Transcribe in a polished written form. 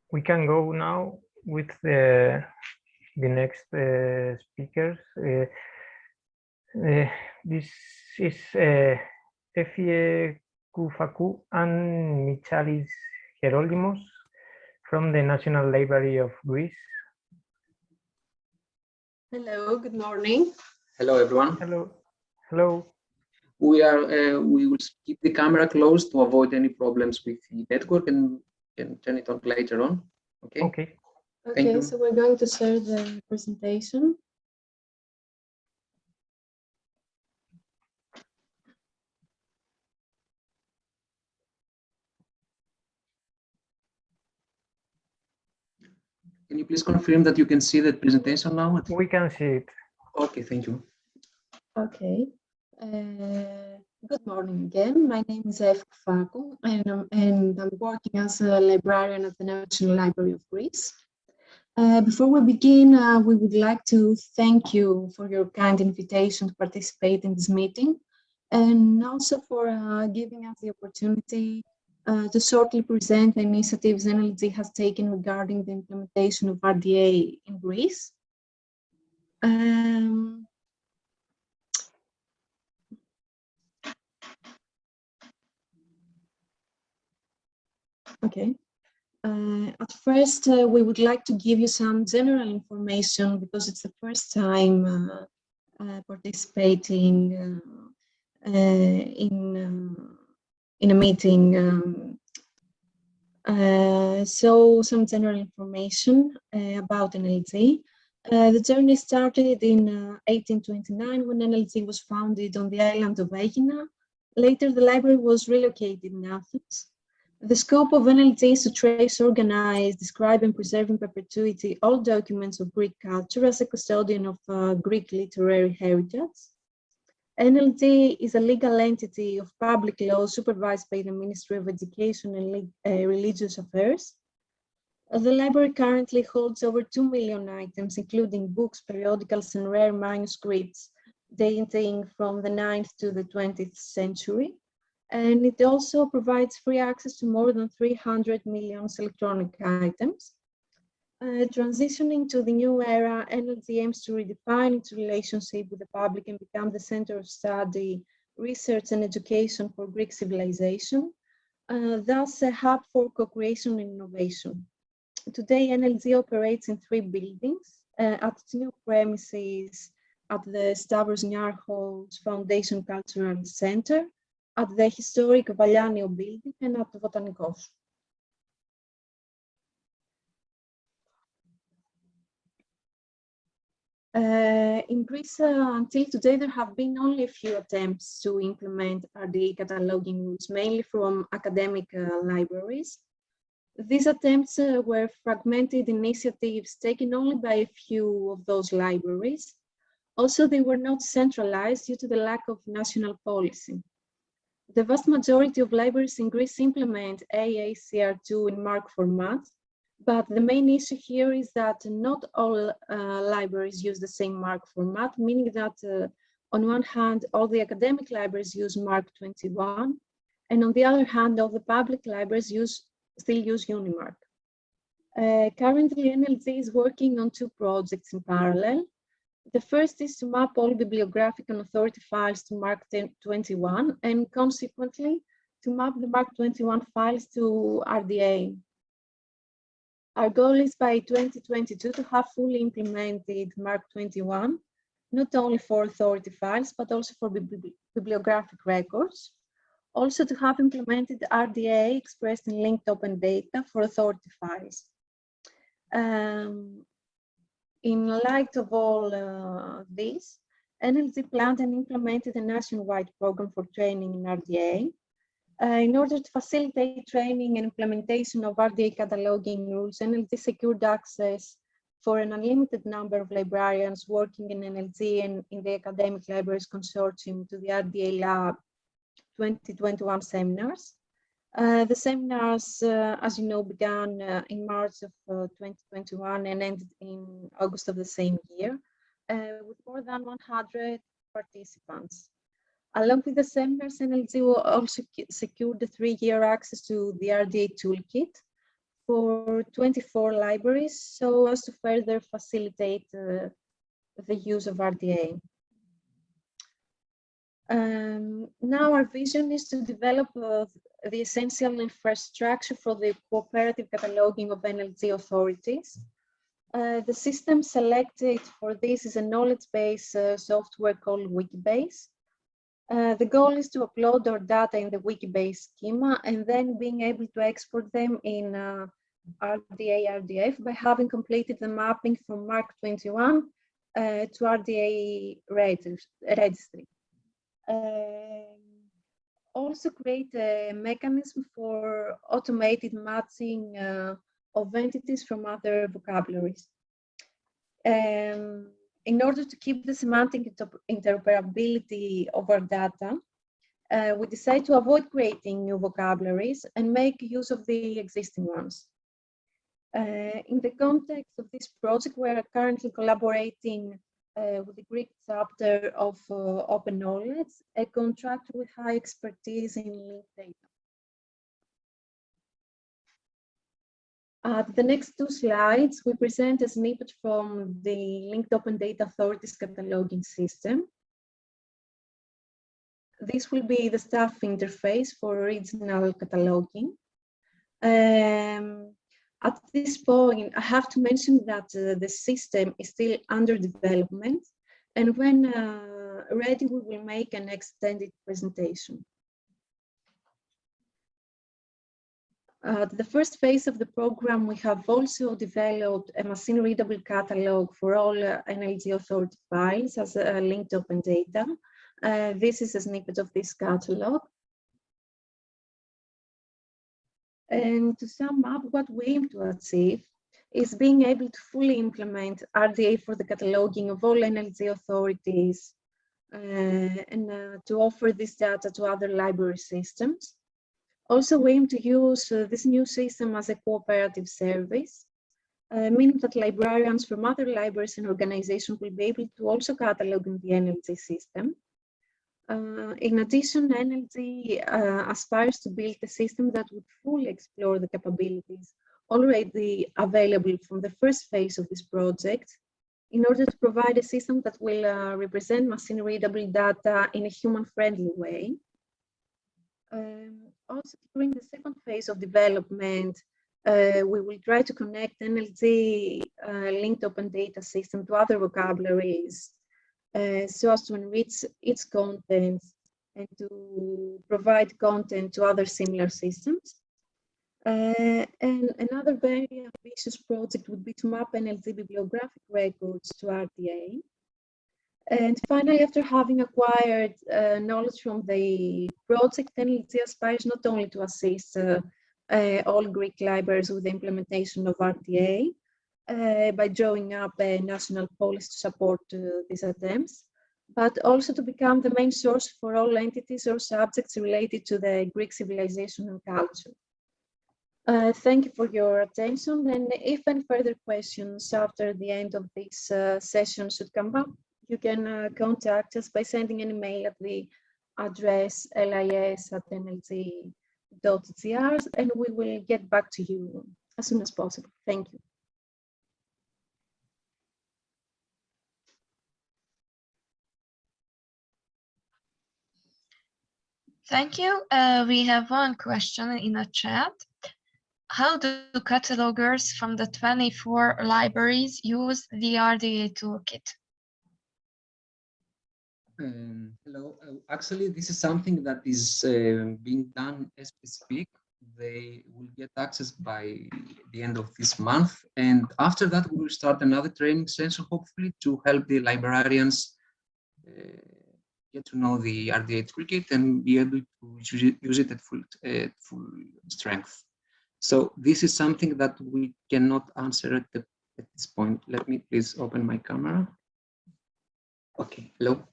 We can go now with the next speakers. This is Efie Koufakou and Michalis Gerolimos from the National Library of Greece. Hello, good morning. Hello, everyone. Hello. Hello. We will keep the camera closed to avoid any problems with the network and can turn it on later on. Okay. Okay. Thank you. So we're going to share the presentation. Can you please confirm that you can see the presentation now? We can see it. Okay, thank you. Okay. Good morning again. My name is Efie Koufakou, and I'm working as a librarian at the National Library of Greece. Before we begin, we would like to thank you for your kind invitation to participate in this meeting, and also for giving us the opportunity to shortly present the initiatives NLG has taken regarding the implementation of RDA in Greece. Okay. At first, we would like to give you some general information because it's the first time participating in a meeting. So some general information about NLG. The journey started in 1829 when NLG was founded on the island of Aegina. Later, the library was relocated in Athens. The scope of NLG is to trace, organize, describe, and preserve in perpetuity all documents of Greek culture as a custodian of Greek literary heritage. NLG is a legal entity of public law supervised by the Ministry of Education and Religious Affairs. The library currently holds over 2 million items, including books, periodicals, and rare manuscripts dating from the 9th to the 20th century. And it also provides free access to more than 300 million electronic items. Transitioning to the new era, NLG aims to redefine its relationship with the public and become the center of study, research, and education for Greek civilization, thus a hub for co-creation and innovation. Today, NLG operates in 3 buildings at its new premises at the Stavros Niarchos Foundation Cultural Center, at the historic Valianio building, and at the Botanikos. In Greece, until today, there have been only a few attempts to implement RDA cataloging rules, mainly from academic libraries. These attempts were fragmented initiatives taken only by a few of those libraries. Also, they were not centralized due to the lack of national policy. The vast majority of libraries in Greece implement AACR2 in MARC format, but the main issue here is that not all libraries use the same MARC format, meaning that on one hand, all the academic libraries use MARC 21, and on the other hand, all the public libraries still use Unimarc. Currently, NLG is working on 2 projects in parallel. The first is to map all bibliographic and authority files to MARC 21 and consequently to map the MARC 21 files to RDA. Our goal is by 2022 to have fully implemented MARC 21, not only for authority files, but also for bibliographic records. Also to have implemented RDA expressed in linked open data for authority files. In light of all this, NLG planned and implemented a nationwide program for training in RDA. In order to facilitate training and implementation of RDA cataloging rules, NLG secured access for an unlimited number of librarians working in NLG and in the Academic Libraries Consortium to the RDA Lab 2021 seminars. The seminars, as you know, began in March of 2021 and ended in August of the same year, with more than 100 participants. Along with the seminars, NLG will also secure the 3-year access to the RDA toolkit for 24 libraries so as to further facilitate the use of RDA. Now our vision is to develop the essential infrastructure for the cooperative cataloging of NLG authorities. The system selected for this is a knowledge-based software called Wikibase. The goal is to upload our data in the Wikibase schema and then being able to export them in RDA RDF by having completed the mapping from MARC 21 to RDA registry. Also create a mechanism for automated matching of entities from other vocabularies. In order to keep the semantic interoperability of our data, we decide to avoid creating new vocabularies and make use of the existing ones. In the context of this project, we are currently collaborating with the Greek chapter of Open Knowledge, a contractor with high expertise in linked data. The next two slides, we present a snippet from the Linked Open Data Authorities cataloging system. This will be the staff interface for original cataloging. At this point, I have to mention that the system is still under development, and when ready, we will make an extended presentation. The first phase of the program, we have also developed a machine-readable catalog for all NLG authority files as a linked open data. This is a snippet of this catalog. And to sum up, what we aim to achieve is being able to fully implement RDA for the cataloging of all NLG authorities and to offer this data to other library systems. Also, we aim to use this new system as a cooperative service, meaning that librarians from other libraries and organizations will be able to also catalog in the NLG system. In addition, NLG aspires to build a system that would fully explore the capabilities already available from the first phase of this project in order to provide a system that will represent machine-readable data in a human-friendly way. Also, during the second phase of development, we will try to connect NLG linked open data system to other vocabularies so as to enrich its content and to provide content to other similar systems. And another very ambitious project would be to map NLG bibliographic records to RDA. And finally, after having acquired knowledge from the project, NLG aspires not only to assist all Greek libraries with the implementation of RDA by drawing up a national policy to support these attempts, but also to become the main source for all entities or subjects related to the Greek civilization and culture. Thank you for your attention, and if any further questions after the end of this session should come up, you can contact us by sending an email at the address lis@nlg.gr, and we will get back to you as soon as possible. Thank you. Thank you. We have one question in the chat. How do catalogers from the 24 libraries use the RDA toolkit? Hello. Actually, this is something that is being done as we speak. They will get access by the end of this month. And after that, we will start another training session, hopefully, to help the librarians get to know the RDA toolkit and be able to use it at full strength. So this is something that we cannot answer at this point. Let me please open my camera. Okay, hello.